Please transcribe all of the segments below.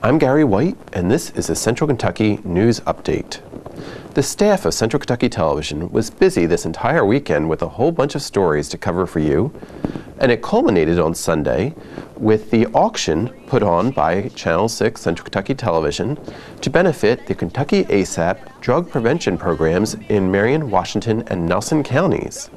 I'm Gary White, and this is a Central Kentucky News Update. The staff of Central Kentucky Television was busy this entire weekend with a whole bunch of stories to cover for you, and it culminated on Sunday with the auction put on by Channel 6 Central Kentucky Television to benefit the Kentucky ASAP drug prevention programs in Marion, Washington, and Nelson counties.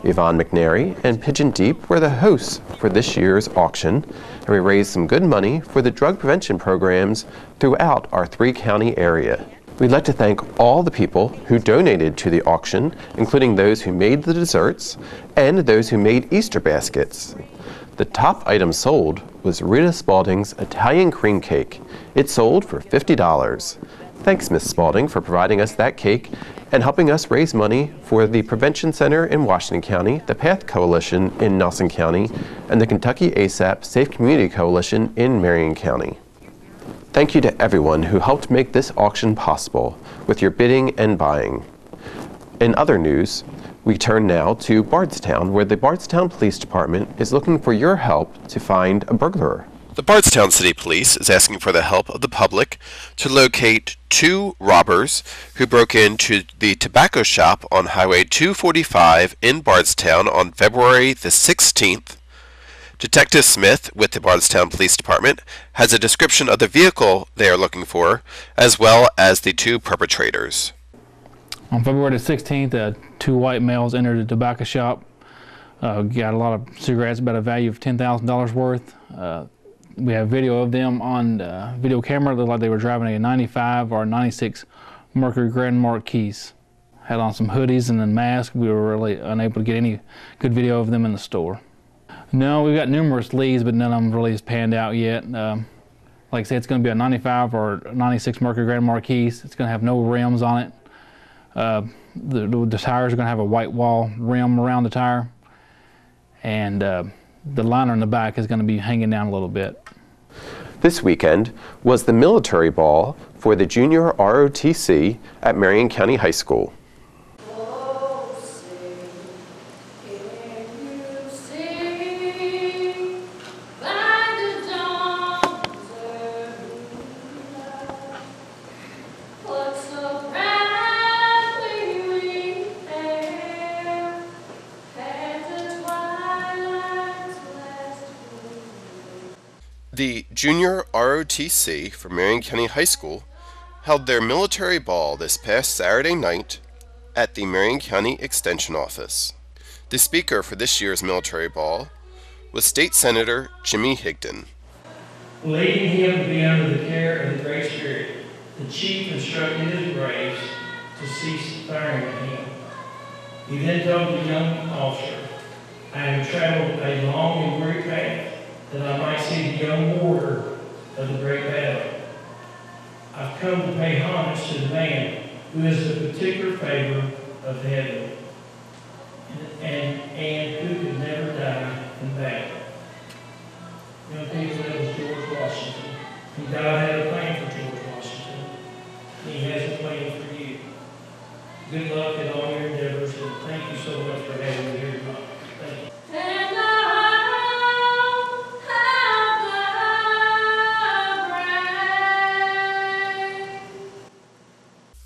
Yvonne McNary and Pigeon Deep were the hosts for this year's auction, and we raised some good money for the drug prevention programs throughout our three-county area. We'd like to thank all the people who donated to the auction, including those who made the desserts and those who made Easter baskets. The top item sold was Rita Spalding's Italian cream cake. It sold for $50. Thanks, Ms. Spalding, for providing us that cake and helping us raise money for the Prevention Center in Washington County, the PATH Coalition in Nelson County, and the Kentucky ASAP Safe Community Coalition in Marion County. Thank you to everyone who helped make this auction possible with your bidding and buying. In other news, we turn now to Bardstown, where the Bardstown Police Department is looking for your help to find a burglar. The Bardstown City Police is asking for the help of the public to locate two robbers who broke into the tobacco shop on Highway 245 in Bardstown on February the 16th. Detective Smith with the Bardstown Police Department has a description of the vehicle they are looking for, as well as the two perpetrators. On February the 16th, two white males entered the tobacco shop, got a lot of cigarettes, about a value of $10,000 worth. We have video of them on video camera. It looked like they were driving a 95 or 96 Mercury Grand Marquis. Had on some hoodies and a mask. We were really unable to get any good video of them in the store. No, we've got numerous leads, but none of them really has panned out yet. Like I said, it's going to be a 95 or 96 Mercury Grand Marquis. It's going to have no rims on it. The tires are going to have a white wall rim around the tire, and the liner in the back is going to be hanging down a little bit. This weekend was the military ball for the junior ROTC at Marion County High School. The junior ROTC for Marion County High School held their military ball this past Saturday night at the Marion County Extension Office. The speaker for this year's military ball was State Senator Jimmy Higdon. Leading him to be under the care of the Great Spirit, the chief instructed his braves to cease firing at him. He then told the young officer, "I have traveled a long and weary path, that I might see the young warrior of the great battle. I've come to pay homage to the man who is the particular favor of heaven, and who could never die in battle." Young people, that was George Washington. And God had a plan for George Washington. He has a plan for you. Good luck in all your endeavors, and thank you so much for having me here tonight. Thank you.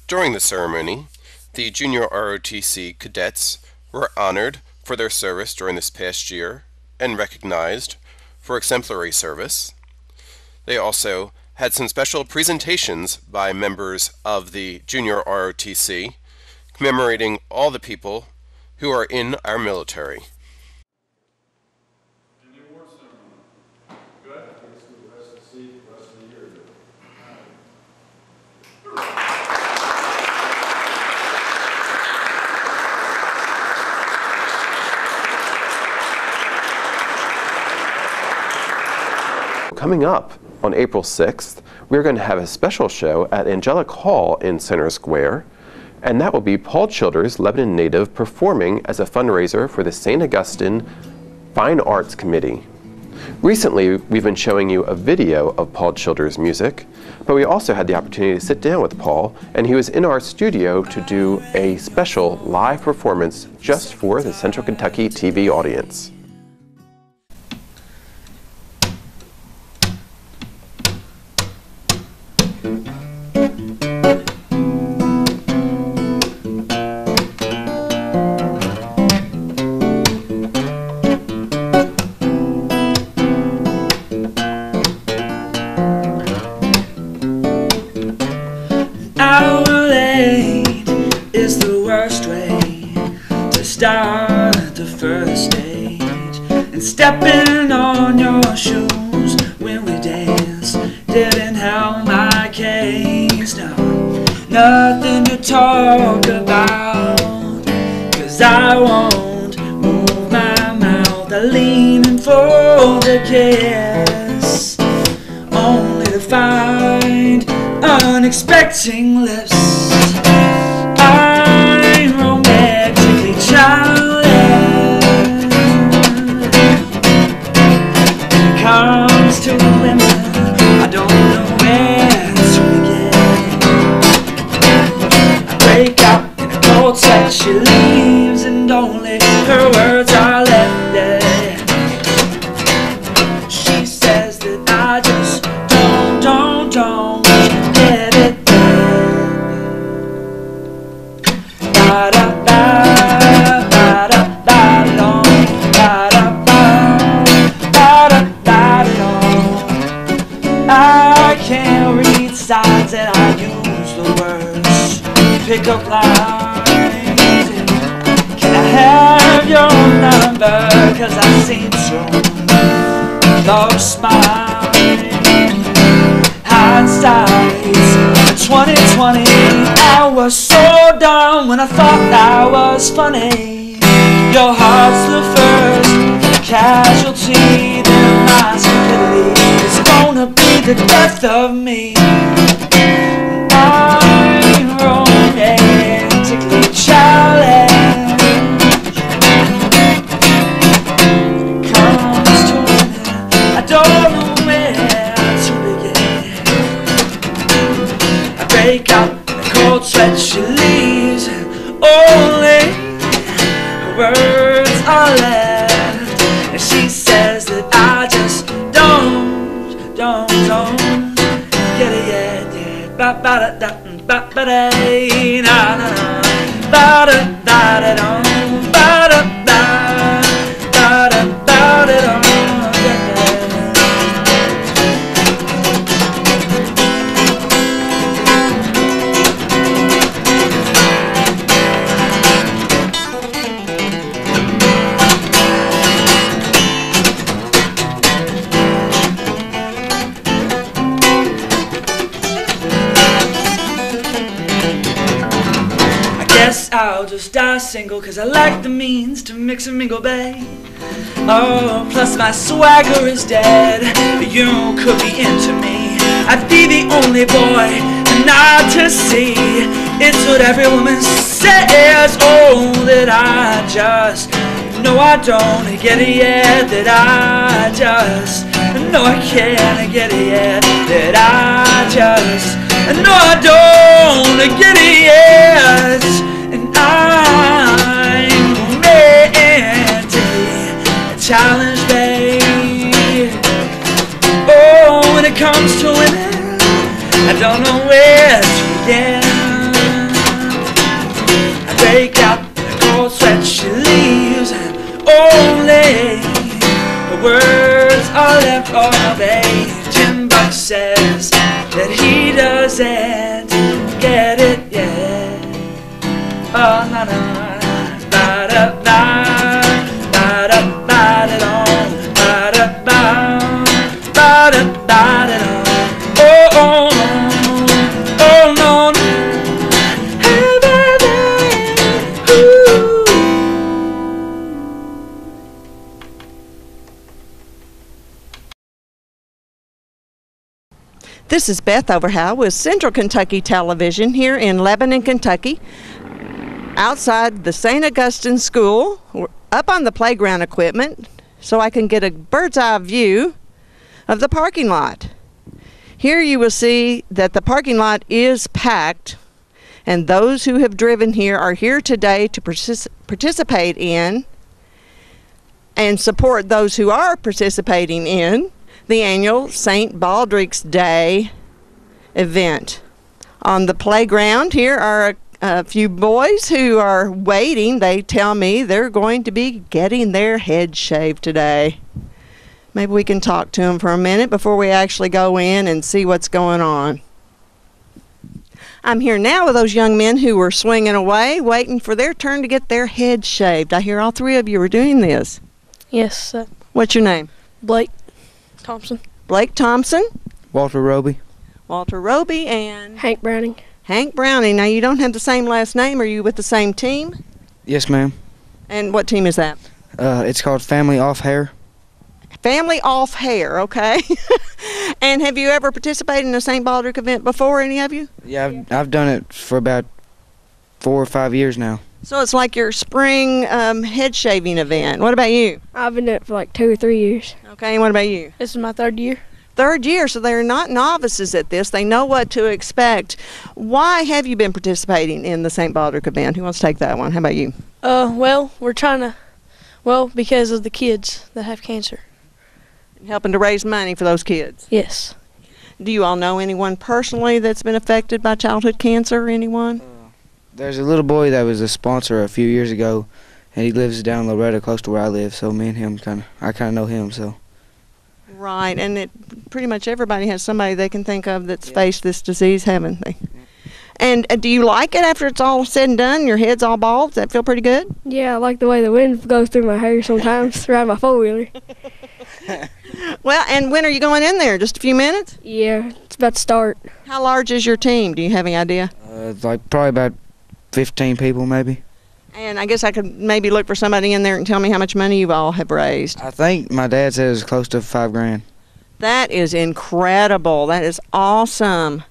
During the ceremony, the junior ROTC cadets were honored for their service during this past year and recognized for exemplary service. They also had some special presentations by members of the junior ROTC commemorating all the people who are in our military. Coming up on April 6th, we're going to have a special show at Angelic Hall in Center Square, and that will be Paul Childers, Lebanon native, performing as a fundraiser for the St. Augustine Fine Arts Committee. Recently, we've been showing you a video of Paul Childers' music, but we also had the opportunity to sit down with Paul, and he was in our studio to do a special live performance just for the Central Kentucky TV audience. the stage and stepping on your shoes when we danced didn't help my case. No, nothing to talk about, 'cause I won't move my mouth. I lean in for the kiss, only to find unexpected lips. I'm romantically challenged when it comes to women. I don't know where to begin. I break out in a cold sweat, she leaves, and only her words are left there. She says that I just don't get it. I can't read signs and I use the words, pick up lines. Can I have your number? 'Cause I've seen some lost mine. Hindsight's 2020. I was so dumb when I thought I was funny. Your heart's the first casualty, then my stupidity is gonna be the death of me. I'm romantically challenged. When it comes to women, I don't know where to begin. I break out in a cold sweat, she leaves, and only her words are left. And she says that I just don't get it yet. Ba ba da da ba ba da na na na ba da da da da ba da da da da da da da. I'll just die single, 'cause I lack the means to mix and mingle, babe. Oh, plus my swagger is dead. You could be into me, I'd be the only boy not to see. It's what every woman says. Oh, that I just know I don't get it yet. That I just know I can't get it yet. That I just know I don't get it yet. And I'm romantically challenged, babe. Oh, when it comes to women, I don't know where to begin. I break out in a cold sweat, she leaves, and only her words are left. Oh, babe, Jim Buck says that he doesn't get it yet. Oh, na na, ba da ba, ba da ba da dum, ba da ba, ba da ba da dum. Oh, oh, oh, no, no. Hey, baby, ooh. This is Beth Overhow with Central Kentucky Television here in Lebanon, Kentucky. Outside the St. Augustine School, up on the playground equipment, so I can get a bird's eye view of the parking lot. Here you will see that the parking lot is packed, and those who have driven here are here today to participate in and support those who are participating in the annual St. Baldrick's Day event. On the playground here are a few boys who are waiting. They tell me they're going to be getting their heads shaved today. Maybe we can talk to them for a minute before we actually go in and see what's going on. I'm here now with those young men who were swinging away, waiting for their turn to get their heads shaved. I hear all three of you are doing this. Yes. What's your name? Blake Thompson. Blake Thompson, Walter Roby. Walter Roby, and Hank Browning. Hank Browning. Now, you don't have the same last name. Are you with the same team? Yes, ma'am. And what team is that? It's called Family Off Hair. Family Off Hair, okay. And have you ever participated in a St. Baldrick event before, any of you? Yeah, I've done it for about 4 or 5 years now. So it's like your spring head shaving event. What about you? I've been doing it for like 2 or 3 years. Okay, and what about you? This is my 3rd year. 3rd year, so they're not novices at this. They know what to expect. Why have you been participating in the St. Baldrick event? Who wants to take that one? How about you? Well, we're trying to, because of the kids that have cancer. Helping to raise money for those kids. Yes. Do you all know anyone personally that's been affected by childhood cancer? Anyone? There's a little boy that was a sponsor a few years ago, and he lives down Loretta, close to where I live. So me and him I kind of know him. So. Right, and pretty much everybody has somebody they can think of that's faced this disease, haven't they? And do you like it after it's all said and done? Your head's all bald. Does that feel pretty good? Yeah, I like the way the wind goes through my hair sometimes, riding my 4-wheeler. Well, and when are you going in there? Just a few minutes? Yeah, it's about to start. How large is your team? Do you have any idea? Like probably about 15 people maybe. And I guess I could maybe look for somebody in there and tell me how much money you all have raised. I think my dad said it was close to $5,000. That is incredible. That is awesome.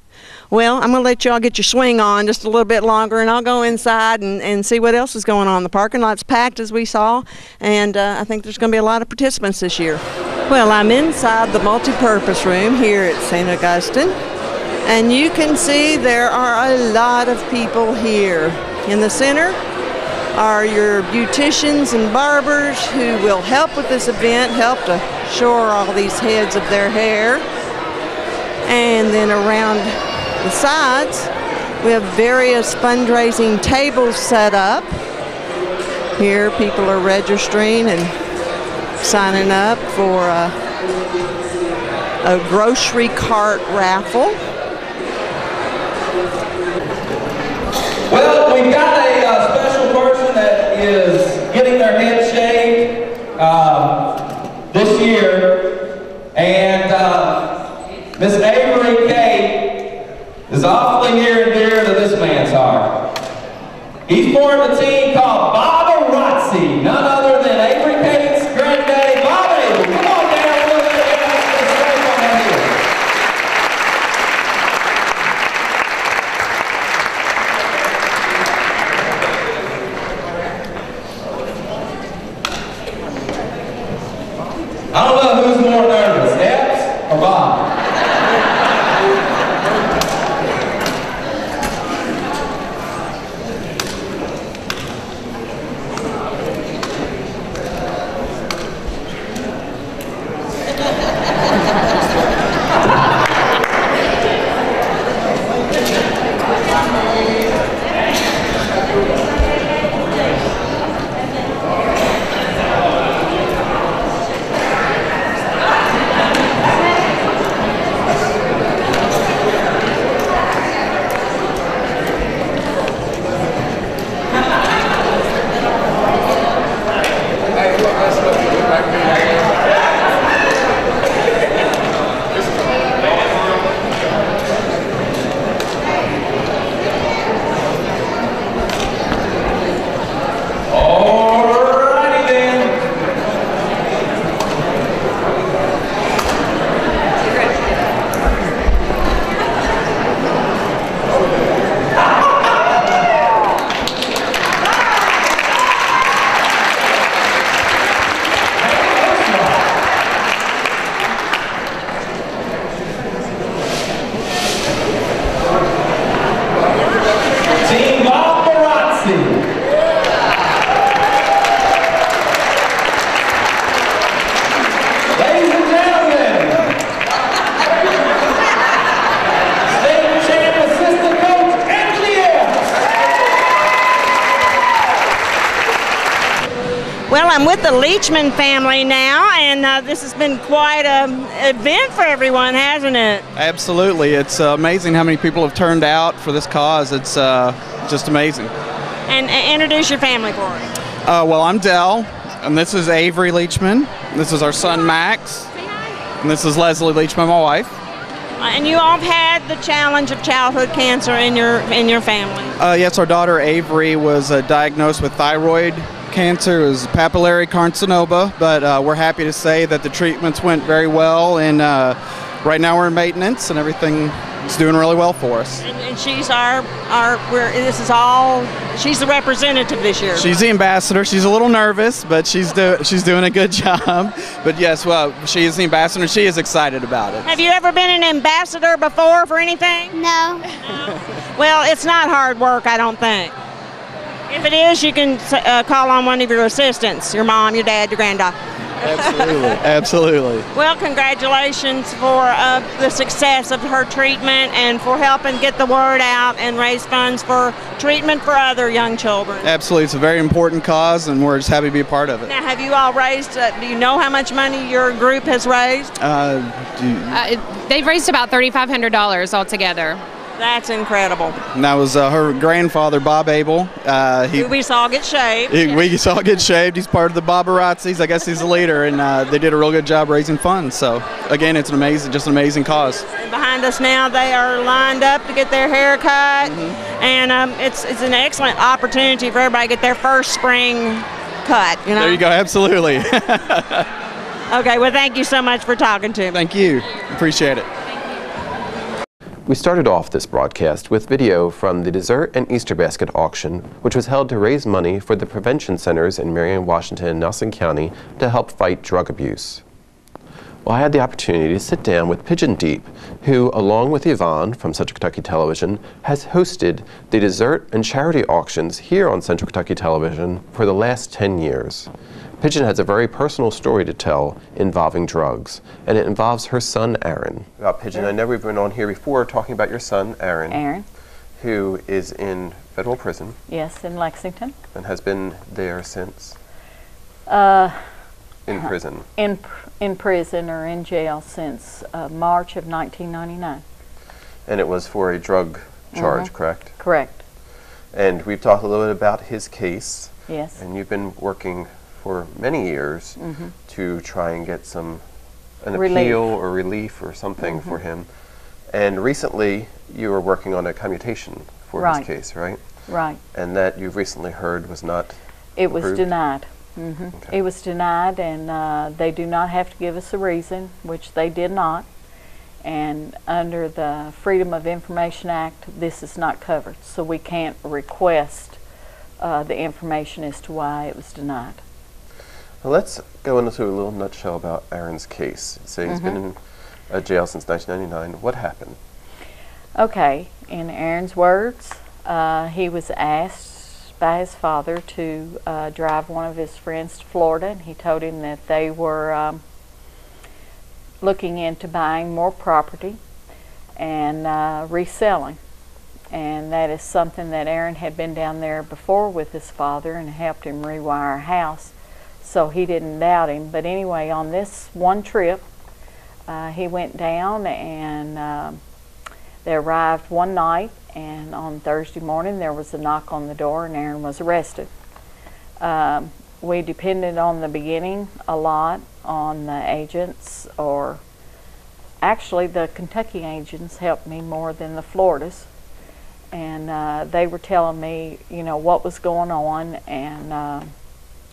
Well, I'm going to let you all get your swing on just a little bit longer, and I'll go inside and see what else is going on. The parking lot's packed, as we saw, and I think there's going to be a lot of participants this year. Well, I'm inside the multi-purpose room here at St. Augustine, and you can see there are a lot of people here. In the center are your beauticians and barbers who will help with this event, help to shore all these heads of their hair. And then around the sides, we have various fundraising tables set up. Here people are registering and signing up for a grocery cart raffle. Well, we've got a special person that is getting their head shaved this year, and Miss Avery Kate is awfully near and dear to this man's heart. He's formed a team called Paparazzi, none other than Avery Kate's granddaddy, Bob Avery. Come on down a little bit and let's straight on that here. I don't know who's more nervous, Epps or Bob. Well, I'm with the Leachman family now, and this has been quite an event for everyone, hasn't it? Absolutely. It's amazing how many people have turned out for this cause. It's just amazing. And introduce your family for us. Well, I'm Dell, and this is Avery Leachman. This is our son, Max. And this is Leslie Leachman, my wife. And you all have had the challenge of childhood cancer in your family. Yes, our daughter Avery was diagnosed with thyroid cancer. It was papillary carcinoma, but we're happy to say that the treatments went very well, and right now we're in maintenance, and everything is doing really well for us. And she's she's the representative this year. She's the ambassador. She's a little nervous, but she's doing a good job. But yes, well, she is the ambassador. She is excited about it. Have you ever been an ambassador before for anything? No. Well, it's not hard work, I don't think. If it is, you can call on one of your assistants, your mom, your dad, your granddaughter. Absolutely, absolutely. Well, congratulations for the success of her treatment and for helping get the word out and raise funds for treatment for other young children. Absolutely, it's a very important cause, and we're just happy to be a part of it. Now, have you all raised, do you know how much money your group has raised? They've raised about $3,500 altogether. That's incredible. And that was her grandfather, Bob Abel. Who we saw get shaved. We saw get shaved. He's part of the Bobarazzis. I guess he's the leader, and they did a real good job raising funds. So, again, it's just an amazing cause. And behind us now, they are lined up to get their hair cut, and it's an excellent opportunity for everybody to get their first spring cut. You know? There you go. Absolutely. Okay. Well, thank you so much for talking to me. Thank you. Appreciate it. We started off this broadcast with video from the Dessert and Easter Basket auction, which was held to raise money for the prevention centers in Marion, Washington, and Nelson County to help fight drug abuse. Well, I had the opportunity to sit down with Pigeon Deep, who, along with Yvonne from Central Kentucky Television, has hosted the dessert and charity auctions here on Central Kentucky Television for the last 10 years. Pigeon has a very personal story to tell involving drugs, and it involves her son, Aaron. Pigeon, I know we've been on here before talking about your son, Aaron, who is in federal prison. Yes, in Lexington. And has been there since? In prison. In prison or in jail since March of 1999. And it was for a drug charge, correct? Correct. And we've talked a little bit about his case. Yes. And you've been working for many years to try and get an appeal or relief or something for him. And recently you were working on a commutation for his case, right? Right. And that you've recently heard was not It was approved? denied. Okay. It was denied, and they do not have to give us a reason, which they did not. And under the Freedom of Information Act, this is not covered. So we can't request the information as to why it was denied. Well, let's go into a little nutshell about Aaron's case. So he's been in jail since 1999. What happened? Okay, in Aaron's words, he was asked by his father to drive one of his friends to Florida, and he told him that they were looking into buying more property and reselling. And that is something that Aaron had been down there before with his father and helped him rewire a house. So he didn't doubt him. But anyway, on this one trip, he went down, and they arrived one night, and on Thursday morning there was a knock on the door, and Aaron was arrested. We depended on the beginning a lot on the agents, or actually the Kentucky agents helped me more than the Floridas. And they were telling me, you know, what was going on, and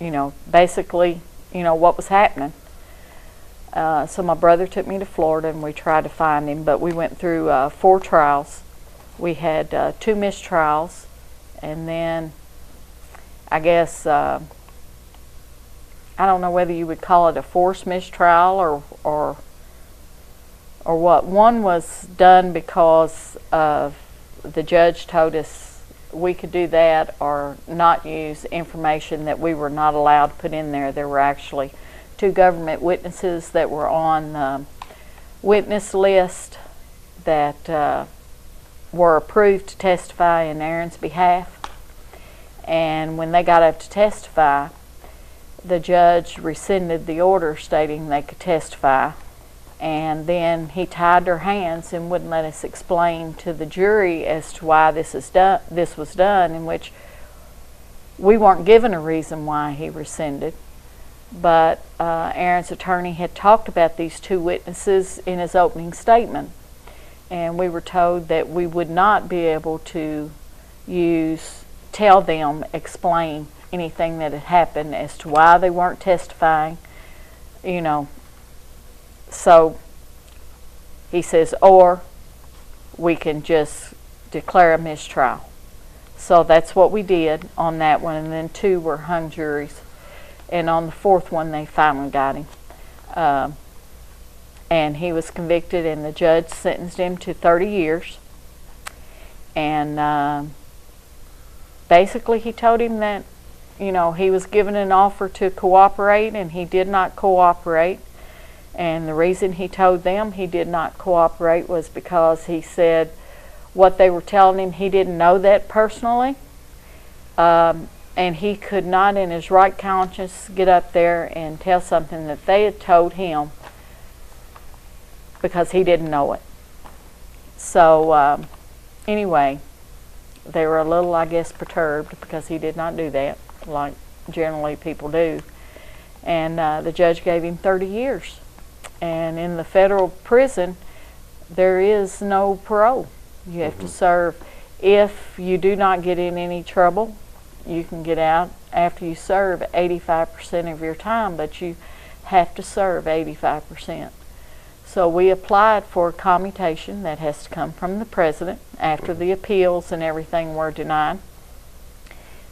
you know, basically, you know, what was happening. So my brother took me to Florida, and we tried to find him, but we went through 4 trials. We had 2 mistrials, and then I guess, I don't know whether you would call it a forced mistrial or what. One was done because of the judge told us we could do that or not use information that we were not allowed to put in there. There were actually 2 government witnesses that were on the witness list that were approved to testify in Aaron's behalf. And when they got up to testify, the judge rescinded the order stating they could testify. And then he tied their hands and wouldn't let us explain to the jury as to why this was done, in which we weren't given a reason why he rescinded. But Aaron's attorney had talked about these two witnesses in his opening statement, and we were told that we would not be able to tell them, explain anything that had happened as to why they weren't testifying, you know. So he says, or we can just declare a mistrial. So that's what we did on that one, and then 2 were hung juries. And on the 4th one, they finally got him. And he was convicted, and the judge sentenced him to 30 years. And basically he told him that, you know, he was given an offer to cooperate, and he did not cooperate. And the reason he told them he did not cooperate was because he said what they were telling him, he didn't know that personally. And he could not in his right conscience get up there and tell something that they had told him because he didn't know it. So anyway, they were a little, I guess, perturbed because he did not do that, like generally people do. And the judge gave him 30 years. And in the federal prison, there is no parole. You have to serve. If you do not get in any trouble, you can get out after you serve 85% of your time, but you have to serve 85%. So we applied for a commutation that has to come from the president after the appeals and everything were denied.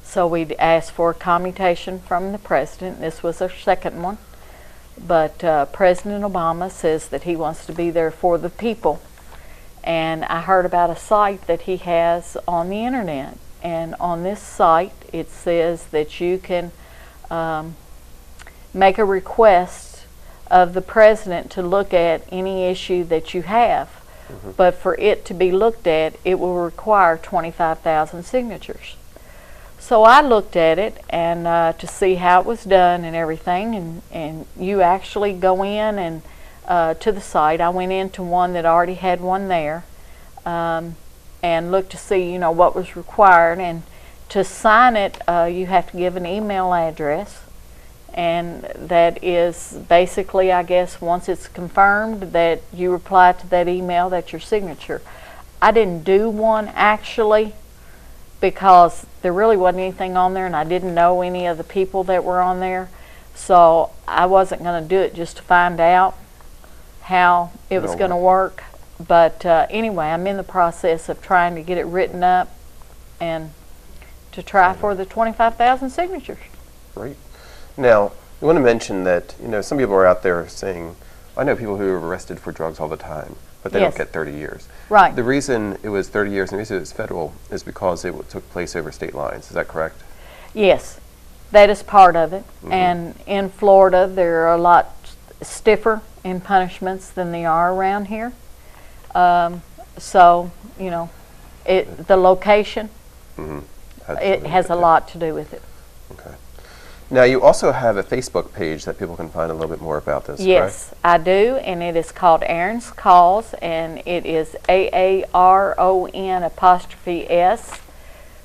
So we asked for a commutation from the president. This was our 2nd one. But President Obama says that he wants to be there for the people. And I heard about a site that he has on the internet. And on this site, it says that you can make a request of the president to look at any issue that you have. But for it to be looked at, it will require 25,000 signatures. So I looked at it and to see how it was done and everything, and you actually go in and to the site. I went into one that already had one there and looked to see, you know, what was required. And to sign it, you have to give an email address, and that is basically, I guess, once it's confirmed that you reply to that email, that's your signature. I didn't do one actually, because there really wasn't anything on there, and I didn't know any of the people that were on there, so I wasn't going to do it just to find out how it was going to work. But anyway, I'm in the process of trying to get it written up and to try for the 25,000 signatures. Great. Now, you want to mention that, you know, some people are out there saying, I know people who are arrested for drugs all the time, but they don't get 30 years. Right. The reason it was 30 years and the reason it was federal is because it took place over state lines. Is that correct? Yes, that is part of it. And in Florida, they're a lot stiffer in punishments than they are around here. So, you know, the location, it has a lot to do with it. Okay. Now, you also have a Facebook page that people can find a little bit more about this, yes, correct? I do, and it is called Aaron's Calls, and it is AARON'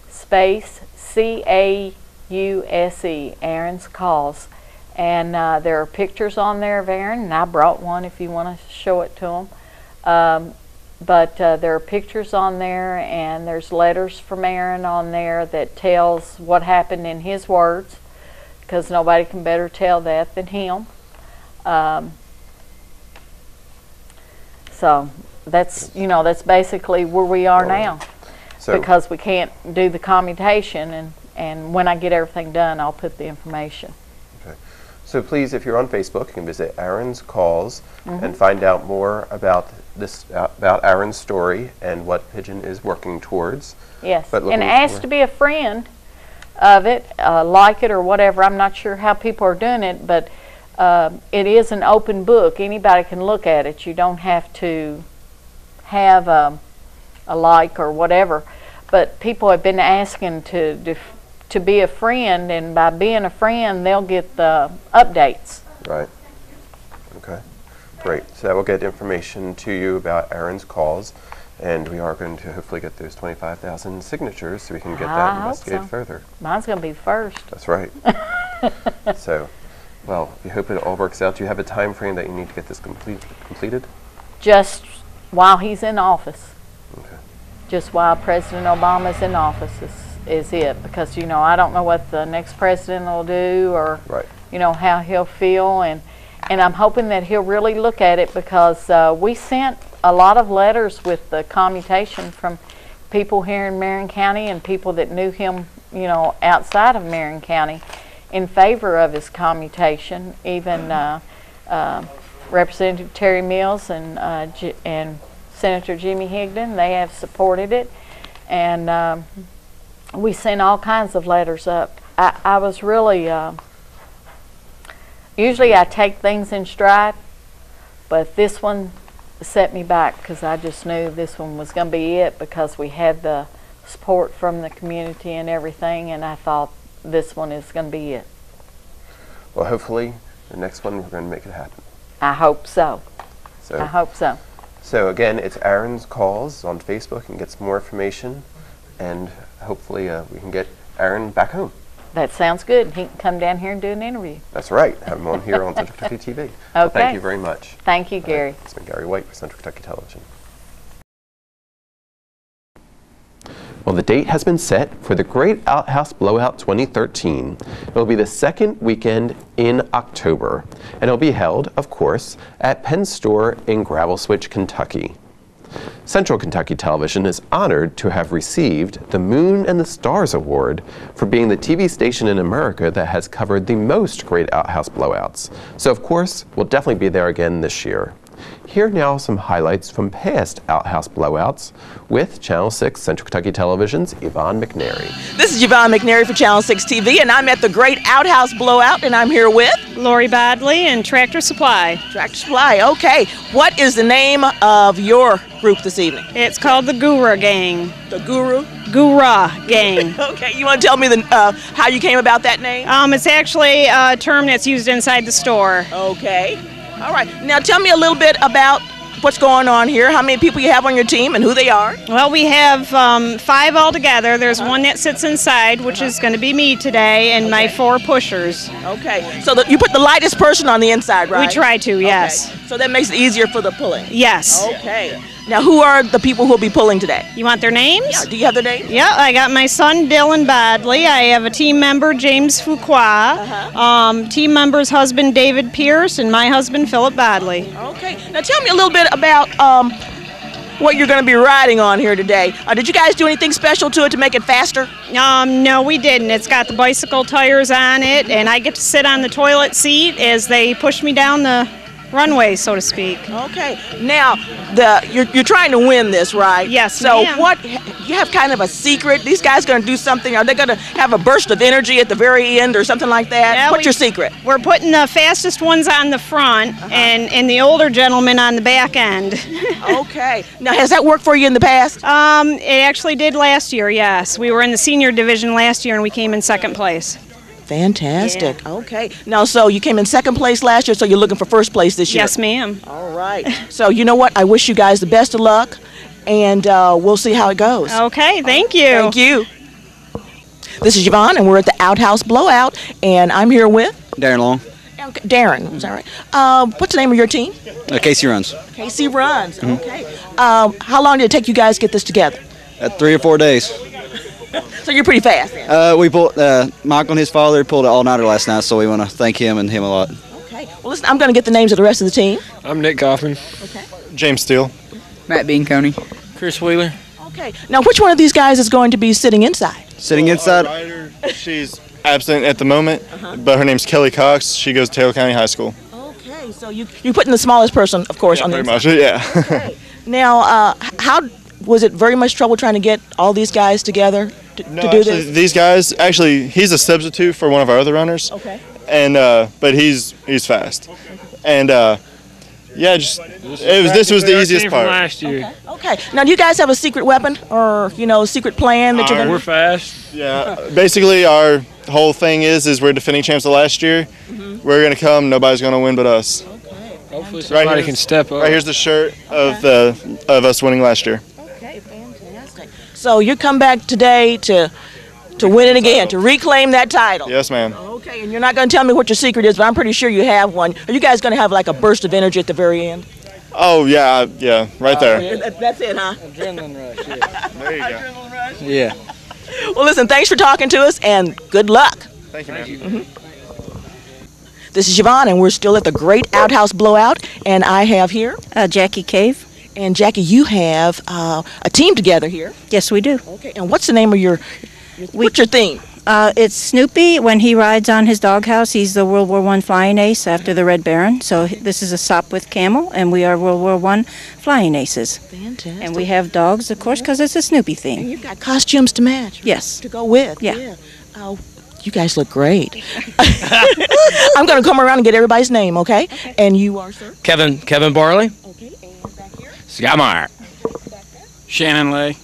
space CAUSE, Aaron's Calls. And there are pictures on there of Aaron, and I brought one if you want to show it to them. But there are pictures on there, and there's letters from Aaron on there that tells what happened in his words, because nobody can better tell that than him. So that's, you know, that's basically where we are now, because we can't do the commutation, and when I get everything done, I'll put the information. Okay. So please, if you're on Facebook, you can visit Aaron's Calls and find out more about this, about Aaron's story and what Pigeon is working towards. Yes, and ask to be a friend of it, like it or whatever. I'm not sure how people are doing it, but it is an open book. Anybody can look at it. You don't have to have a like or whatever. But people have been asking to to be a friend, and by being a friend, they'll get the updates. Right. Okay. Great. So we'll get information to you about Aaron's cause, and we are going to hopefully get those 25,000 signatures so we can get that investigated further. Mine's going to be first. That's right. So, well, we hope it all works out. Do you have a time frame that you need to get this completed? Just while he's in office. Okay. Just while President Obama's in office is it, because you know I don't know what the next president will do, or you know how he'll feel, and I'm hoping that he'll really look at it, because we sent a lot of letters with the commutation from people here in Marion County and people that knew him, you know, outside of Marion County, in favor of his commutation. Even Representative Terry Mills and Senator Jimmy Higdon, they have supported it, and we sent all kinds of letters up. I was really, usually I take things in stride, but this one set me back, because I just knew this one was going to be it, because we had the support from the community and everything, and I thought this one is going to be it. Well, hopefully the next one we're going to make it happen. I hope so. I hope so. So again, it's Aaron's Calls on Facebook, and get some more information, and hopefully we can get Aaron back home. That sounds good. He can come down here and do an interview. That's right. Have him on here on Central Kentucky TV. Okay. Well, thank you very much. Thank you, Gary. It's been Gary White for Central Kentucky Television. Well, the date has been set for the Great Outhouse Blowout 2013. It will be the second weekend in October, and it will be held, of course, at Penn Store in Gravel Switch, Kentucky. Central Kentucky Television is honored to have received the Moon and the Stars Award for being the TV station in America that has covered the most Great Outhouse Blowouts. So, of course, we'll definitely be there again this year. Here now are some highlights from past outhouse blowouts with Channel 6 Central Kentucky Television's Yvonne McNary. This is Yvonne McNary for Channel 6 TV, and I'm at the Great Outhouse Blowout, and I'm here with Lori Badley and Tractor Supply. Tractor Supply, okay. What is the name of your group this evening? It's called the Gura Gang. The Guru? Gura Gang. Okay, you want to tell me how you came about that name? It's actually a term that's used inside the store. Okay. All right. Now tell me a little bit about what's going on here, how many people you have on your team, and who they are. Well, we have 5 altogether. There's one that sits inside, which is going to be me today, and my 4 pushers. Okay. So you put the lightest person on the inside, right? We try to, yes. Okay. So that makes it easier for the pulling? Yes. Okay. Now, who are the people who will be pulling today? You want their names? Yeah. Do you have their names? Yeah, I got my son, Dylan Badley. I have a team member, James Fuqua. Team member's husband, David Pierce, and my husband, Philip Badley. Okay. Now, tell me a little bit about what you're going to be riding on here today. Did you guys do anything special to it to make it faster? No, we didn't. It's got the bicycle tires on it, and I get to sit on the toilet seat as they push me down the runway, so to speak. Okay. Now, you're trying to win this, right? Yes, so ma'am. what, you have kind of a secret? These guys going to do something? Are they going to have a burst of energy at the very end or something like that? Yeah, What's your secret? We're putting the fastest ones on the front and the older gentlemen on the back end. Okay. Now, has that worked for you in the past? It actually did last year, yes. We were in the senior division last year and we came in 2nd place. Fantastic. Yeah. Okay. Now, so you came in 2nd place last year, so you're looking for 1st place this year? Yes, ma'am. All right. So, you know what? I wish you guys the best of luck, and we'll see how it goes. Okay. Thank you. Thank you. This is Yvonne, and we're at the Outhouse Blowout, and I'm here with Darren Long. Darren, is that right? What's the name of your team? KC Runs. KC Runs. Okay. How long did it take you guys to get this together? 3 or 4 days. So you're pretty fast then? We pulled, Michael and his father pulled an all-nighter last night, so we want to thank him and him a lot. Okay. Well, listen, I'm going to get the names of the rest of the team. I'm Nick Kaufman. Okay. James Steele. Matt Beanconi. Chris Wheeler. Okay. Now, which one of these guys is going to be sitting inside? Sitting inside? Our rider, she's absent at the moment, but her name's Kelly Cox. She goes to Taylor County High School. Okay. So you're putting the smallest person, of course, on the inside. Pretty much, yeah. Okay. Now, how was it very much trouble trying to get all these guys together to do this? These guys, actually, he's a substitute for one of our other runners. Okay. And but he's fast. And Yeah, this was the easiest part. Last year. Okay. Now, do you guys have a secret weapon or, secret plan that you're going to... We're fast. Yeah. Basically, our whole thing is we're defending champs of last year. We're going to come. Nobody's going to win but us. Hopefully somebody can step up. Right here's the shirt of us winning last year. Okay, fantastic. So you come back today to win it again, to reclaim that title. Yes, ma'am. Okay, and you're not going to tell me what your secret is, but I'm pretty sure you have one. Are you guys going to have like a burst of energy at the very end? Oh, yeah, right there. That's it, huh? Adrenaline rush, yeah. There you go. Adrenaline rush? Yeah. Well, listen, thanks for talking to us, and good luck. Thank you, ma'am. This is Yvonne, and we're still at the Great Outhouse Blowout, and I have here... Jackie Cave. And Jackie, you have a team together here. Yes, we do. Okay, and what's the name of what's your theme? It's Snoopy. When he rides on his doghouse, he's the World War I flying ace after the Red Baron. So this is a Sopwith camel, and we are World War I flying aces. Fantastic. And we have dogs, of course, because it's a Snoopy theme. And you've got costumes to match. Yes. To go with. Yeah. You guys look great. I'm going to come around and get everybody's name, okay? And you are, sir? Kevin Barley. Okay, and back here? Scott Meyer. Shannon Lay.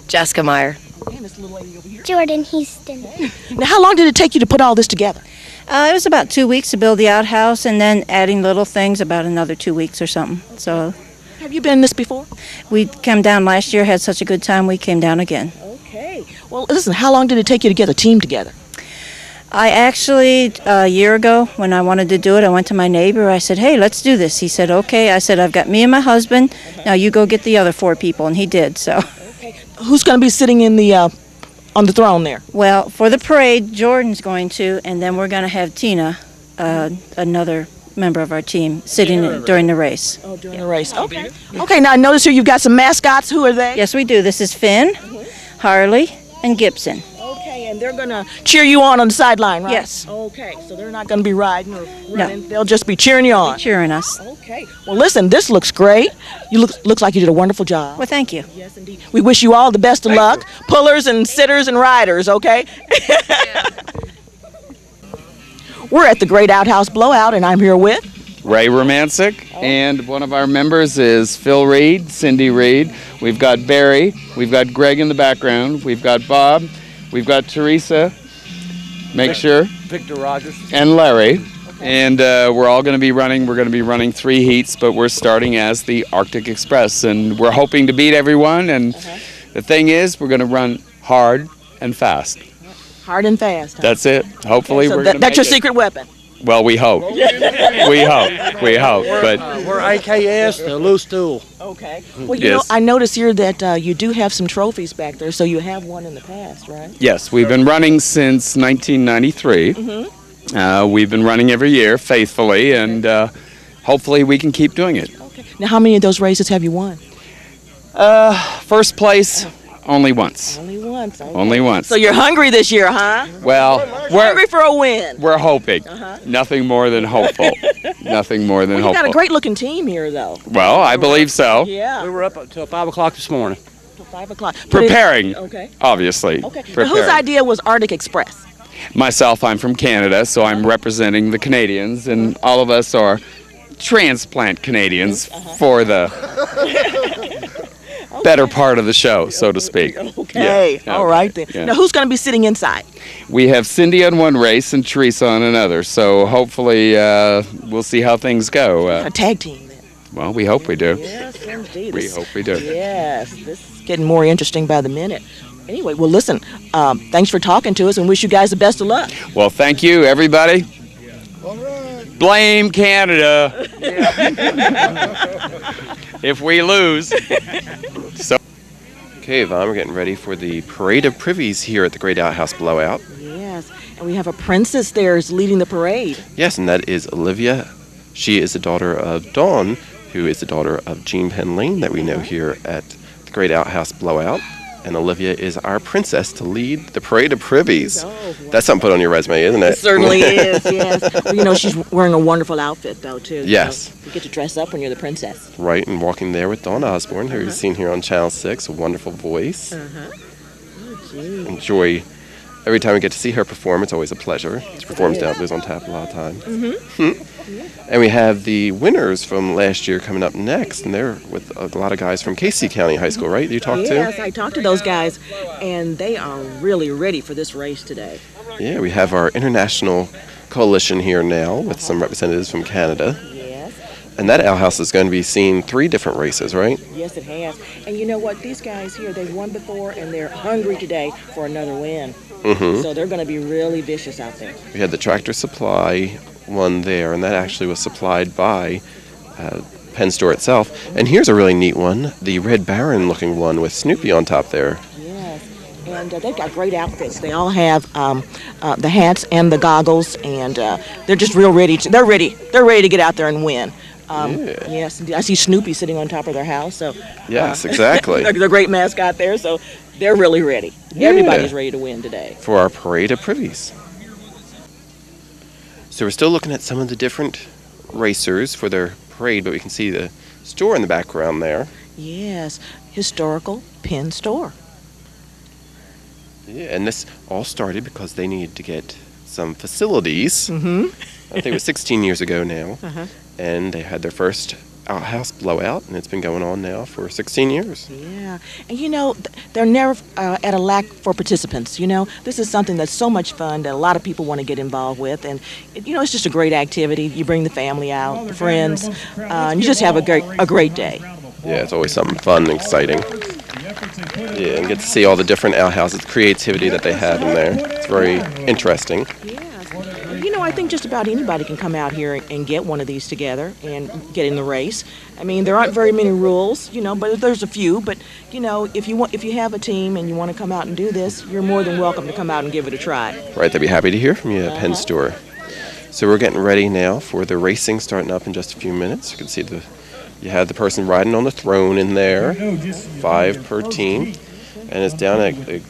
Jessica Meyer. Okay, and this little lady over here? Jordan Houston. Now, how long did it take you to put all this together? It was about 2 weeks to build the outhouse, and then adding little things about another 2 weeks or something. So, have you been in this before? We came down last year, had such a good time, we came down again. Okay. Well, listen, how long did it take you to get a team together? I actually, a year ago, when I wanted to do it, I went to my neighbor. I said, hey, let's do this. He said, okay. I said, I've got me and my husband. Now you go get the other 4 people, and he did. So, okay. Who's going to be sitting in the on the throne there? Well, for the parade, Jordan's going to, and then we're going to have Tina, another member of our team, sitting during the race. Oh, during the race. Okay. Okay. Now I notice here you've got some mascots. Who are they? Yes, we do. This is Finn, Harley, and Gibson. Okay, and they're going to cheer you on the sideline, right? Yes. Okay, so they're not going to be riding or running. No. They'll just be cheering you on. Cheering us. Okay. Well, listen, this looks great. You looks like you did a wonderful job. Well, thank you. Yes, indeed. We wish you all the best of luck, pullers and sitters and riders, okay? We're at the Great Outhouse Blowout, and I'm here with... Ray Romancic, and one of our members is Phil Reed, Cindy Reed. We've got Barry, we've got Greg in the background, we've got Bob, we've got Teresa, Victor Rogers, and Larry. And we're all going to be running. We're going to be running 3 heats, but we're starting as the Arctic Express, and we're hoping to beat everyone. And the thing is, we're going to run hard and fast. Hard and fast. Huh? That's it. Hopefully, so we're going to. That's your secret weapon. Well, we hope. We hope. But we're AKS, the loose tool. Okay. Well, you know, I notice here that you do have some trophies back there, so you have one in the past, right? Yes, we've been running since 1993. We've been running every year faithfully, and hopefully we can keep doing it. Okay. Now, how many of those races have you won? First place, only once. Only once. Okay. Only once. So you're hungry this year, huh? Well, we're hungry for a win. We're hoping. Nothing more than hopeful. Nothing more than hopeful. You got a great-looking team here, though. Well, I believe so. Yeah. We were up until 5 o'clock this morning. Till 5 o'clock. Preparing. Okay. Obviously. Okay. Preparing. Now, whose idea was Arctic Express? Myself, I'm from Canada, so I'm representing the Canadians, and all of us are transplant Canadians for the better part of the show, so to speak. Okay. Yeah. All right then. Yeah. Now, who's going to be sitting inside? We have Cindy on one race and Teresa on another, so hopefully we'll see how things go. A tag team then. Well, we hope we do. Yes, indeed. We hope we do. Yes, this is getting more interesting by the minute. Anyway, well, listen, thanks for talking to us, and wish you guys the best of luck. Well, thank you, everybody. Blame Canada if we lose. So. Okay, Yvonne, we're getting ready for the Parade of Privies here at the Great Outhouse Blowout. Yes, and we have a princess there is leading the parade. Yes, and that is Olivia. She is the daughter of Dawn, who is the daughter of Jean Penn Lane that we know here at the Great Outhouse Blowout. And Olivia is our princess to lead the Parade of Privies. Oh, wow. That's something to put on your resume, isn't it? It certainly is, yes. Well, you know, she's wearing a wonderful outfit, though, too. Yes. So you get to dress up when you're the princess. Right, and walking there with Dawn Osborne, who you've seen here on Channel 6, a wonderful voice. Oh, gee. Enjoy Every time we get to see her perform, it's always a pleasure. She performs down at Blues on Tap a lot of times. And we have the winners from last year coming up next, and they're with a lot of guys from Casey County High School, right? You talked to? Yes, I talked to those guys, and they are really ready for this race today. Yeah, we have our international coalition here now with some representatives from Canada. Yes. And that outhouse is going to be seeing 3 different races, right? Yes, it has. And you know what? These guys here, they won before, and they're hungry today for another win. So they're going to be really vicious out there. We had the Tractor Supply one there, and that actually was supplied by Penn Store itself. And here's a really neat one, the Red Baron looking one with Snoopy on top there. Yes, and they've got great outfits. They all have the hats and the goggles, and they're just real ready. They're ready to get out there and win. Yes, I see Snoopy sitting on top of their house. So yes, exactly. They're a great mascot there, so they're really ready. Yeah. Everybody's ready to win today. For our parade of privies. So we're still looking at some of the different racers for their parade, but we can see the store in the background there. Yes, historical Penn Store. Yeah, and this all started because they needed to get some facilities. I think it was 16 years ago now. And they had their first outhouse blowout, and it's been going on now for 16 years. Yeah, and you know, they're never at a lack for participants. You know, this is something that's so much fun that a lot of people want to get involved with, and you know, it's just a great activity. You bring the family out, the friends, and you just have a great day. Yeah, it's always something fun and exciting. Yeah, and get to see all the different outhouses, creativity that they have in there. It's very interesting. You know, I think just about anybody can come out here and get one of these together and get in the race. I mean, there aren't very many rules, you know, but there's a few. But you know, if you have a team and you want to come out and do this, you're more than welcome to come out and give it a try. Right, they'd be happy to hear from you at Penn Store. So we're getting ready now for the racing starting up in just a few minutes. You can see you have the person riding on the throne in there, 5 per team, and it's down at the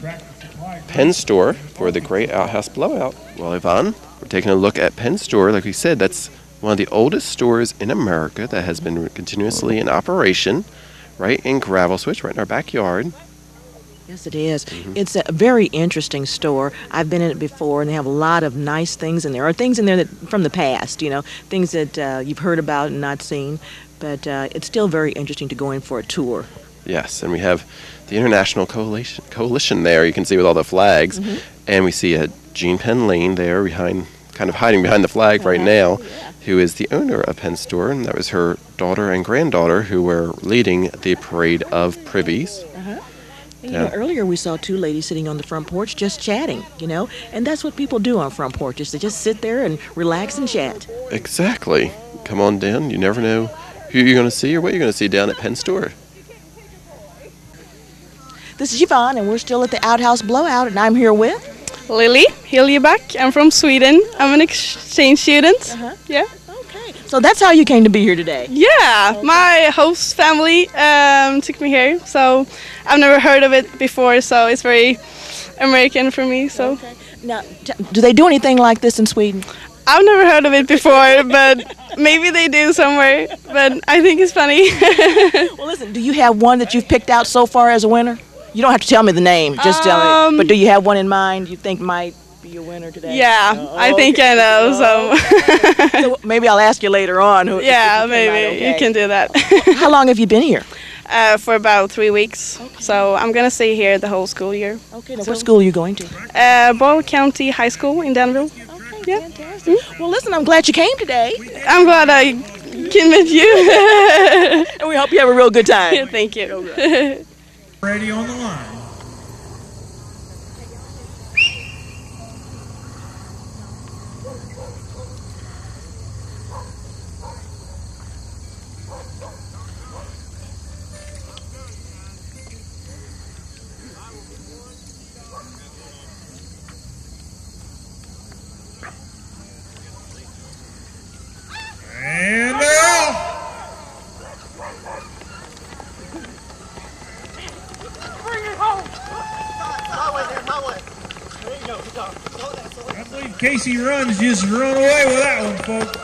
Penn Store for the Great Outhouse Blowout. Well, Yvonne, we're taking a look at Penn Store. Like we said, that's one of the oldest stores in America that has been continuously in operation, right in Gravel Switch, right in our backyard. Yes, it is. It's a very interesting store. I've been in it before, and they have a lot of nice things in there. There are things in there that from the past, you know, things that you've heard about and not seen. But it's still very interesting to go in for a tour. Yes, and we have the International Coalition there, you can see with all the flags. And we see a Jean Penn Lane there behind, kind of hiding behind the flag right now, who is the owner of Penn Store, and that was her daughter and granddaughter who were leading the parade of privies. You know, earlier we saw 2 ladies sitting on the front porch just chatting, you know, and that's what people do on front porches. They just sit there and relax and chat. Exactly. Come on down. You never know who you're going to see or what you're going to see down at Penn Store. This is Yvonne, and we're still at the Outhouse Blowout, and I'm here with Lily Hiljeback. I'm from Sweden. I'm an exchange student. Yeah. Okay. So that's how you came to be here today? Yeah. Okay. My host family took me here, so I've never heard of it before, so it's very American for me. So. Okay. Now, do they do anything like this in Sweden? I've never heard of it before, but maybe they do somewhere. But I think it's funny. Well, listen, do you have one that you've picked out so far as a winner? You don't have to tell me the name, just tell me. But do you have one in mind you think might be a winner today? Yeah, I think I know. So maybe I'll ask you later on. Yeah, maybe you can do that. How long have you been here? For about 3 weeks. Okay. So I'm going to stay here the whole school year. Okay, now what school are you going to? Boyle County High School in Danville. Okay, yeah. Fantastic. Well, listen, I'm glad you came today. I'm glad I can meet you. And we hope you have a real good time. Yeah, thank you. Ready on the line. And they're off. I believe Casey Runs just run away with that one, folks.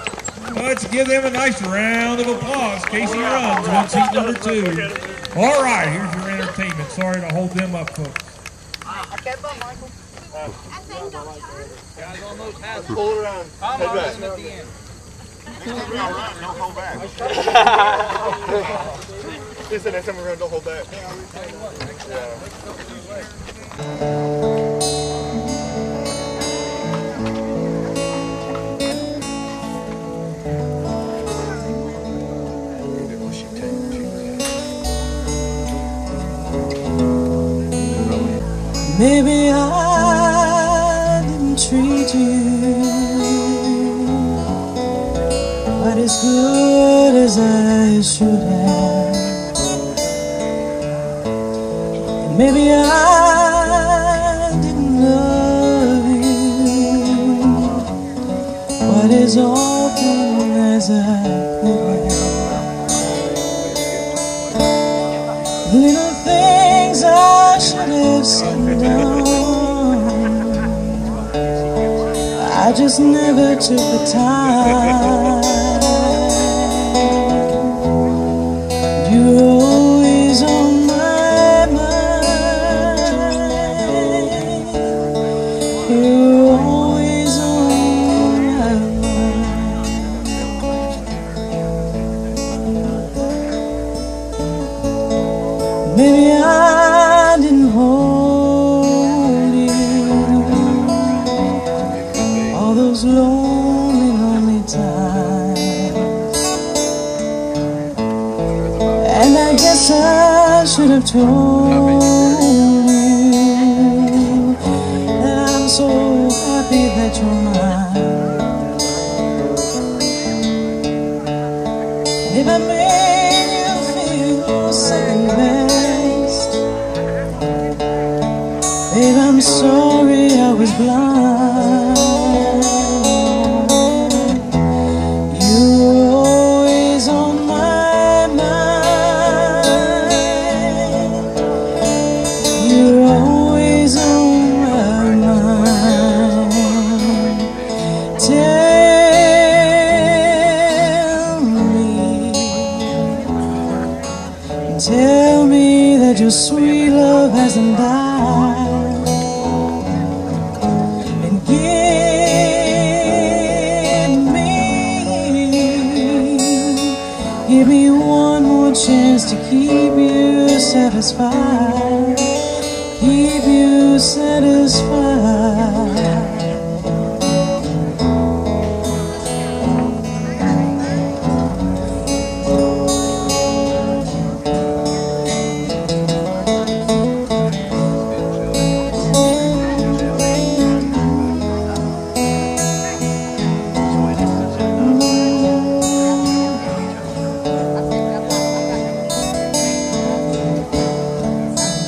Let's give them a nice round of applause. Casey Runs wins seat number 2. All right, here's your entertainment. Sorry to hold them up, folks. Guys almost has it. Pull it around. Head back. At the end. Next time we're all right, don't hold back. He said next time we're going to don't hold back. Maybe I didn't treat you quite as good as I should have. And maybe I didn't love you quite as often as I could have. Little things I should have said and done, I just never took the time. You're always on my mind. You're always on my mind. Maybe I didn't hold you all those lonely, lonely times, and I guess I should have told you that I'm so happy that you're mine. And if I made you feel second best, babe, I'm sorry I was blind. You're always on my mind. You're always on my mind. Tell me that your sweet love hasn't died, and give me one more chance to keep you satisfied, keep you satisfied.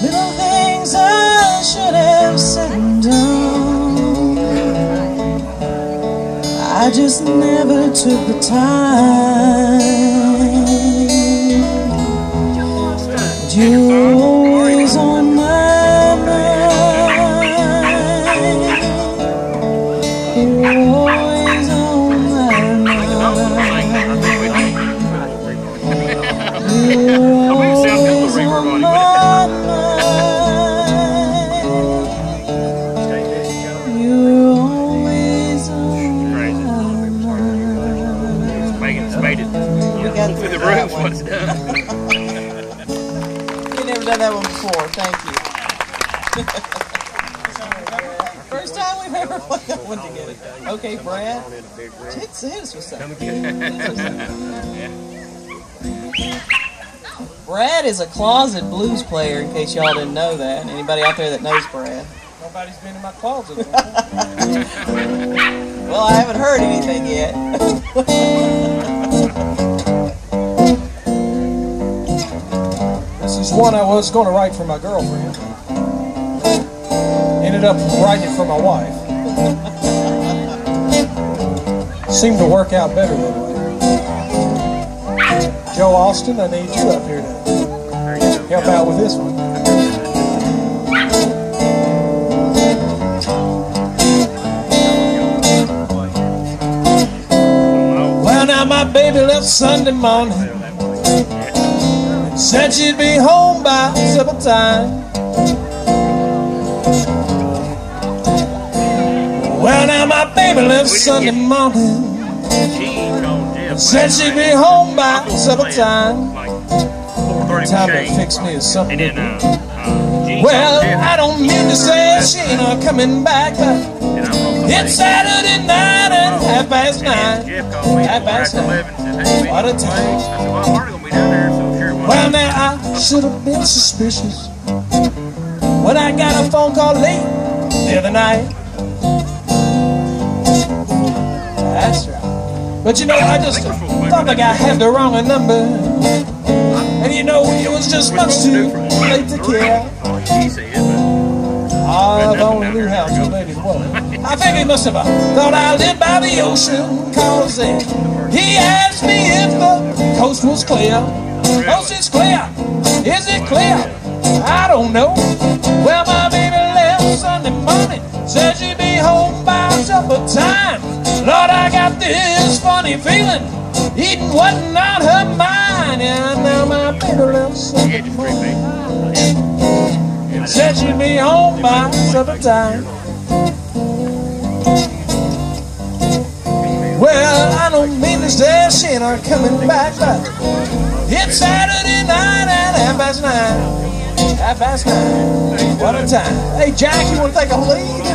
Little things I should have said and done, I just never took the time. But you're always on my mind. You're always on my mind. You're always on my mind. Hopefully the room's what's done. You've never done that one before. Thank you. First time we've ever played that one together. Okay, Brad. Hit us with something. Brad is a closet blues player, in case y'all didn't know that. Anybody out there that knows Brad? Nobody's been in my closet. Well, I haven't heard anything yet. This is one I was going to write for my girlfriend. Ended up writing it for my wife. Seemed to work out better that way. Joe Austin, I need you up here to help out with this one. Well, now my baby left Sunday morning and said she'd be home by supper time. my baby left Sunday morning. Said she'd be home by supper time. Time to fix me something to do. Well, I don't mean to say she ain't not coming back, but it's Saturday night at 9:30. 9:30. What a time. Well, now I should have been suspicious when I got a phone call late the other night. That's right. But you know, I just thought like I had the wrong number. And you know, it was just much too late to care. I only knew how too late it was. I think he must have thought I lived by the ocean, cause he asked me if the coast was clear. Coast is clear. Is it clear? I don't know. Well, my baby left Sunday morning. Said she'd be home by supper time. Lord, I got this funny feeling. Eating wasn't on her mind. And now my baby left Sunday morning. Said she'd be home by supper time. Well, I don't mean to say she ain't not coming back, but it's Saturday night at 9:30. 9:30. What a time. Hey, Jack, you want to take a lead?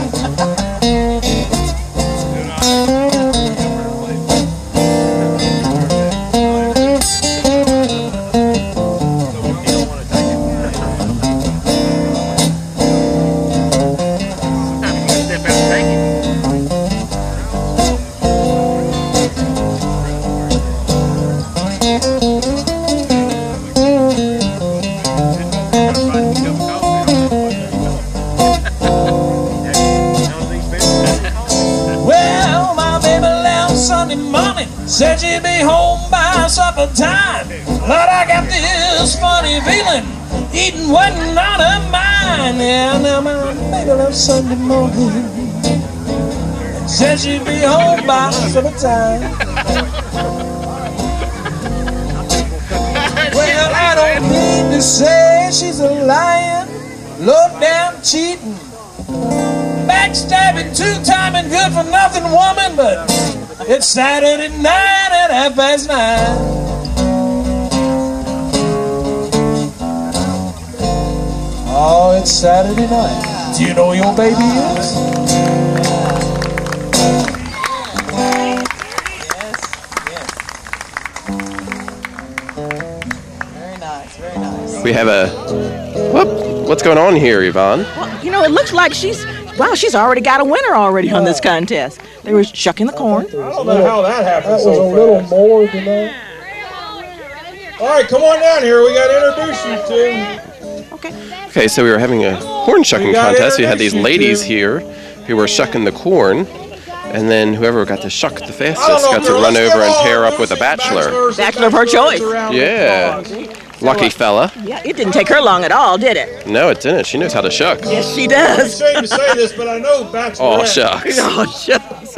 Said she'd be home by supper time. Lord, I got this funny feeling. Eating wasn't on her mind. Yeah, now my baby left Sunday morning. Said she'd be home by supper time. Well, I don't mean to say she's a lying, low-down cheating, backstabbing, two-timing, good-for-nothing woman, but it's Saturday night at 9:30. Oh, it's Saturday night. Do you know who your baby is? Very nice, very nice. We have a... Whoop! What's going on here, Yvonne? Well, you know, it looks like she's already got a winner already on this contest. They were shucking the corn. I don't know how that happened so fast. That was a little more than that. All right, come on down here. We got to introduce you to. Okay, so we were having a corn shucking contest. We had these ladies here who were shucking the corn, and then whoever got to shuck the fastest got to run over and pair up with a bachelor. Bachelor of her choice. Yeah. Lucky fella. Yeah, it didn't take her long at all, did it? No, it didn't. She knows how to shuck. Yes, she does. I'm ashamed to say this, but I know bachelor. Oh, shucks. Oh, shucks.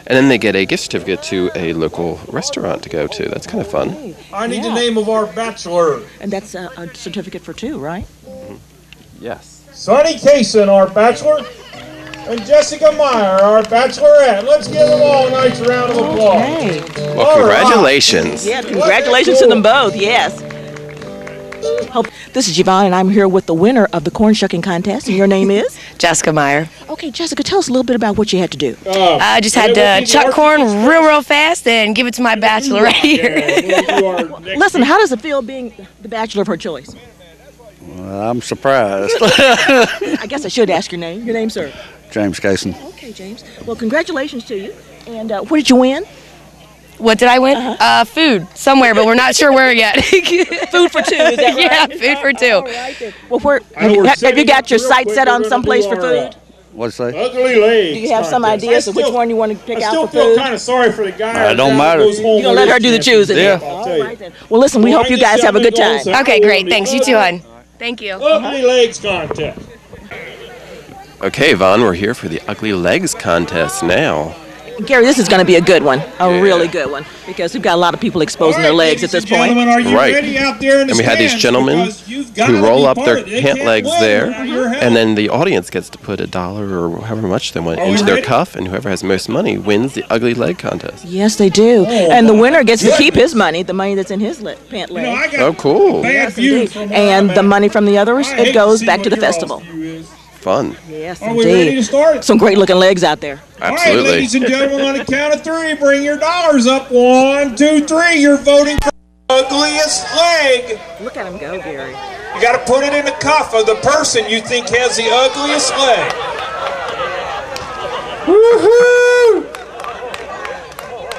And then they get a gift certificate to a local restaurant to go to. That's kind of fun. I need the name of our bachelor. And that's a certificate for two, right? Yes. Sonny Kaysen, our bachelor, and Jessica Meyer, our bachelorette. Let's give them all a nice round of applause. Okay. Well, congratulations. Yeah, congratulations to them both, yes. This is Yvonne, and I'm here with the winner of the corn shucking contest, and your name is? Jessica Meyer. Okay, Jessica, tell us a little bit about what you had to do. I just had to chuck corn real fast and give it to my bachelor right here. Listen, how does it feel being the bachelor of her choice? Well, I'm surprised. I guess I should ask your name. Your name, sir? James Kaysen. Okay, James. Well, congratulations to you. And what did you win? What did I win? Food somewhere, but we're not sure where yet. Food for two, is that right? Yeah, food for two. All right, then. Well, have you got your sights set on someplace for food? What's that? Ugly legs. Do you have some ideas of which one you want to pick out for food? I still feel kind of sorry for the guy. It don't matter. You're going to let her do the choosing? Yeah. All right, then. Well, listen, we hope you guys have a good time. Okay, great. Thanks. You too, hon. Thank you. Ugly legs contest. Okay, Vaughn, we're here for the Ugly Legs contest now. Gary, this is going to be a good one, really good one, because we've got a lot of people exposing their legs at this point. Right. And we had these gentlemen who roll up their pant legs there, and then the audience gets to put $1 or however much they want into their cuff, and whoever has most money wins the ugly leg contest. Yes, they do. And the winner gets to keep his money, the money that's in his pant leg. Oh, cool. Yes, indeed. And the money from the others, it goes back to the festival. Fun. Yes, Are we ready to start? Some great looking legs out there. Absolutely. All right, ladies and gentlemen, on the count of 3, bring your dollars up. 1, 2, 3. You're voting for ugliest leg. Look at him go, Gary. You got to put it in the cuff of the person you think has the ugliest leg. Woohoo!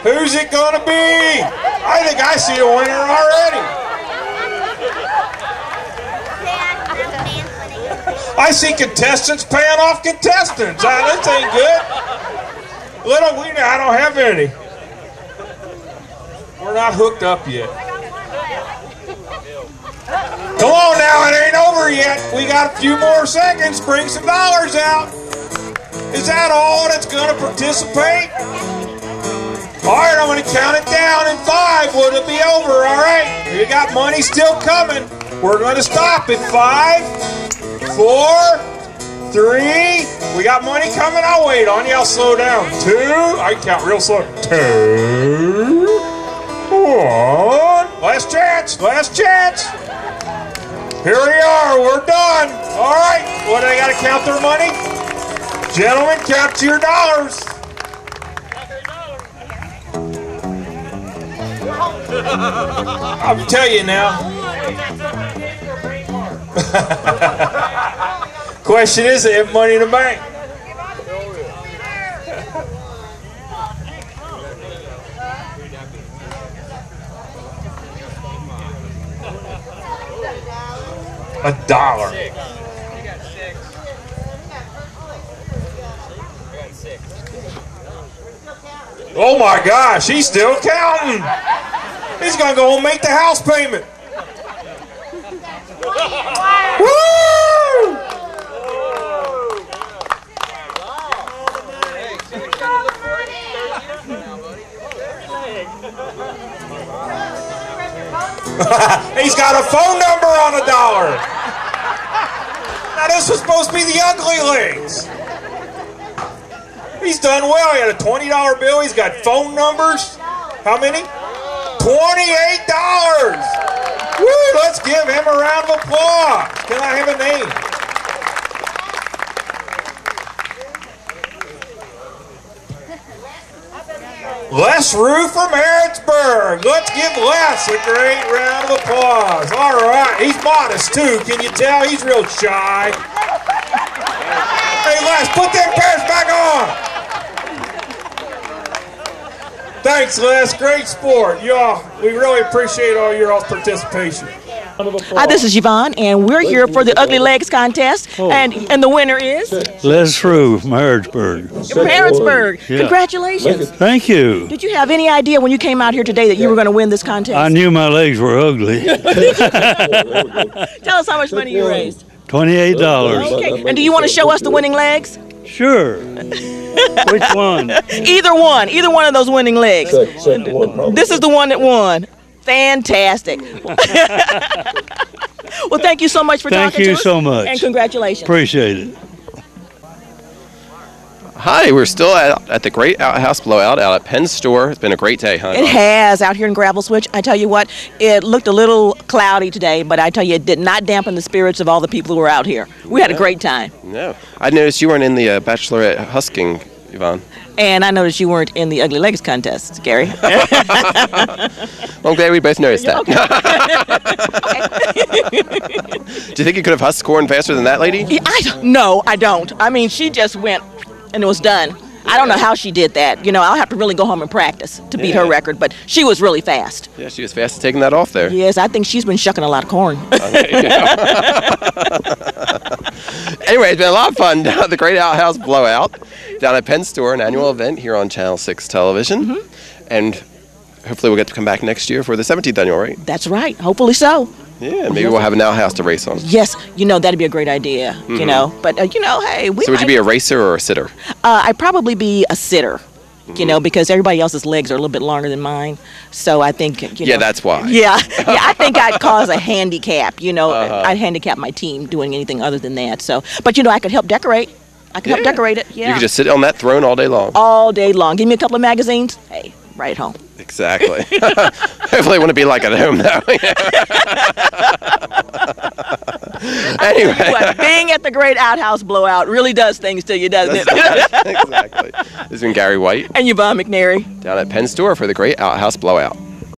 Who's it gonna be? I think I see a winner already. I see contestants paying off contestants. This ain't good. Little we I don't have any. We're not hooked up yet. Come on now, it ain't over yet. We got a few more seconds. Bring some dollars out. Is that all that's gonna participate? All right, I'm gonna count it down in 5. Would it be over? All right, we got money still coming. We're gonna stop at 5, 4, 3. We got money coming. I'll wait on you. I'll slow down. 2. I can count real slow. 2, 1. Last chance. Last chance. Here we are. We're done. All right. What do they got to count their money? Gentlemen, count your dollars. I'll tell you now. Question is, they have money in the bank. $1. Oh my gosh, he's still counting. He's gonna go and make the house payment. Woo! He's got a phone number on $1. Now this was supposed to be the ugly legs. He's done well. He had a $20 bill. He's got phone numbers. How many? $28. Woo! Let's give him a round of applause. Can I have a name? Les Rue from Harrodsburg. Let's give Les a great round of applause. All right. He's modest, too. Can you tell? He's real shy. Hey, Les, put them pairs back on. Thanks, Les. Great sport. Y'all, we really appreciate all your all's participation. Hi, this is Yvonne, and we're here for the Ugly Legs contest, and the winner is Les Rue from Harrodsburg. from Harrodsburg. Yeah. Congratulations. Thank you. Did you have any idea when you came out here today that you were going to win this contest? I knew my legs were ugly. Tell us how much money you raised. $28. Okay, and do you want to show us the winning legs? Sure. Which one? Either one of those winning legs. This is the one that won. Fantastic. Well, thank you so much for talking to us. Thank you so much. And congratulations. Appreciate it. Hi, we're still at the Great Outhouse Blowout out at Penn's store. It's been a great day, huh? It has out here in Gravel Switch. I tell you what, it looked a little cloudy today, but I tell you, it did not dampen the spirits of all the people who were out here. We had a great time. No. I noticed you weren't in the Bachelorette husking, Yvonne. And I noticed you weren't in the Ugly Legs contest, Gary. Well, I'm glad we both noticed that. Do you think you could have husked corn faster than that lady? No, I don't. I mean, she just went and it was done. I don't know how she did that. You know, I'll have to really go home and practice to beat her record, but she was really fast. Yeah, she was fast at taking that off there. Yes, I think she's been shucking a lot of corn. Anyway, it's been a lot of fun down at the Great Outhouse Blowout down at Penn Store, an annual event here on Channel 6 television. And hopefully we'll get to come back next year for the 17th annual, right? That's right. Hopefully so. Yeah, maybe we'll have an outhouse to race on. Yes, you know, that'd be a great idea, you know. But, you know, hey, So would you be a racer or a sitter? I'd probably be a sitter. You know, because everybody else's legs are a little bit longer than mine. So I think, you know. Yeah, that's why. Yeah, I think I'd cause a handicap, you know. I'd handicap my team doing anything other than that. So, but you know, I could help decorate. I could help decorate it. Yeah. You could just sit on that throne all day long. All day long. Give me a couple of magazines. Hey, right home. Exactly. Hopefully it wouldn't be like at home, though. Anyway. What, being at the Great Outhouse Blowout really does things to you, doesn't it? Exactly. This has been Gary White. And Yvonne McNary. Down at Penn Store for the Great Outhouse Blowout.